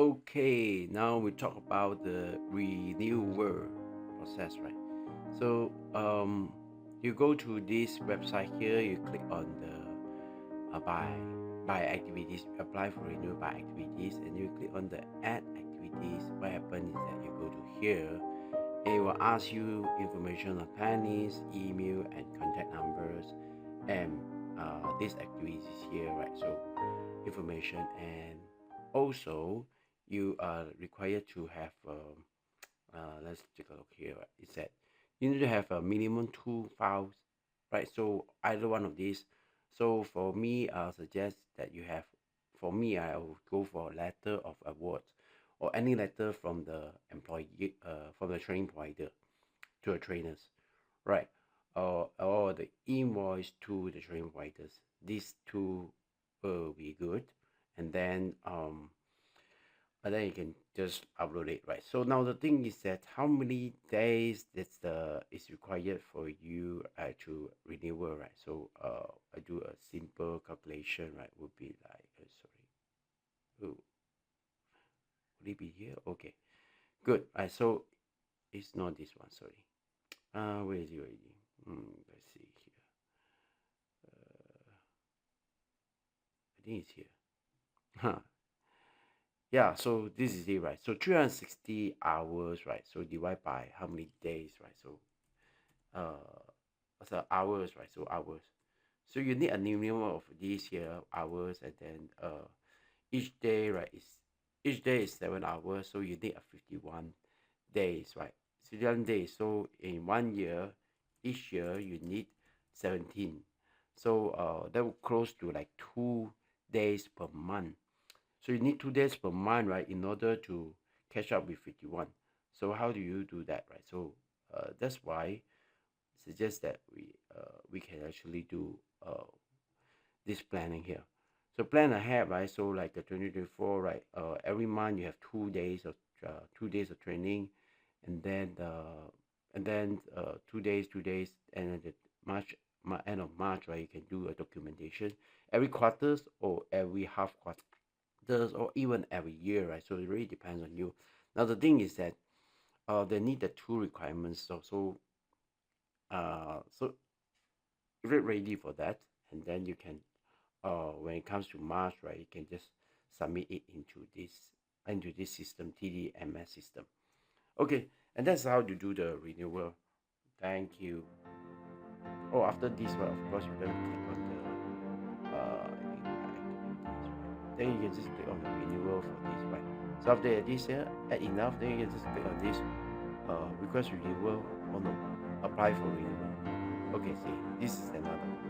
Okay, now we talk about the renewal process, right? So, you go to this website here, you click on the by activities, apply for renewal by activities, and you click on the add activities. What happens is that you go to here, and it will ask you information on clients, email, and contact numbers, and these activities here, right? So, information, and also you are required to have let's take a look here, right? It said you need to have a minimum 2 files, right? So either one of these. So for me, I'll suggest that you have, for me, I will go for a letter of award or any letter from the employee, from the training provider to the trainers, right? Or the invoice to the training providers. These two will be good. And then you can just upload it, right? So now the thing is that how many days is required for you to renewal, right? So I do a simple calculation, right? Would be like sorry, oh, would it be here? Okay, good. Right, so it's not this one, sorry. Where is it already? Let's see here. I think it's here. Huh. Yeah, so this is it, right? So 360 hours, right? So divide by how many days, right? So hours, right? So hours. So you need a minimum of these here hours, and then each day, right, is each day is 7 hours, so you need a 51 days, right? 51 days. So in 1 year, each year you need 17. So that will close to like 2 days per month. So you need 2 days per month, right, in order to catch up with 51. So how do you do that, right? So that's why I suggest that we can actually do this planning here. So plan ahead, right? So like the 2024, right? Every month you have 2 days of training, and then 2 days, and then the end of March, right? You can do a documentation every quarters or every half quarters or even every year, right? So it really depends on you. Now the thing is that they need the two requirements. So get ready for that, and then you can when it comes to March, right, you can just submit it into this system, TDMS system. Okay, and that's how to do the renewal. Thank you. Oh, after this one, of course, you're going to click on the activities, right? Then you can just click on the renewal for this, right? So after this here, add enough, then you can just click on this request renewal. Oh no, apply for renewal. Okay, see, this is another one.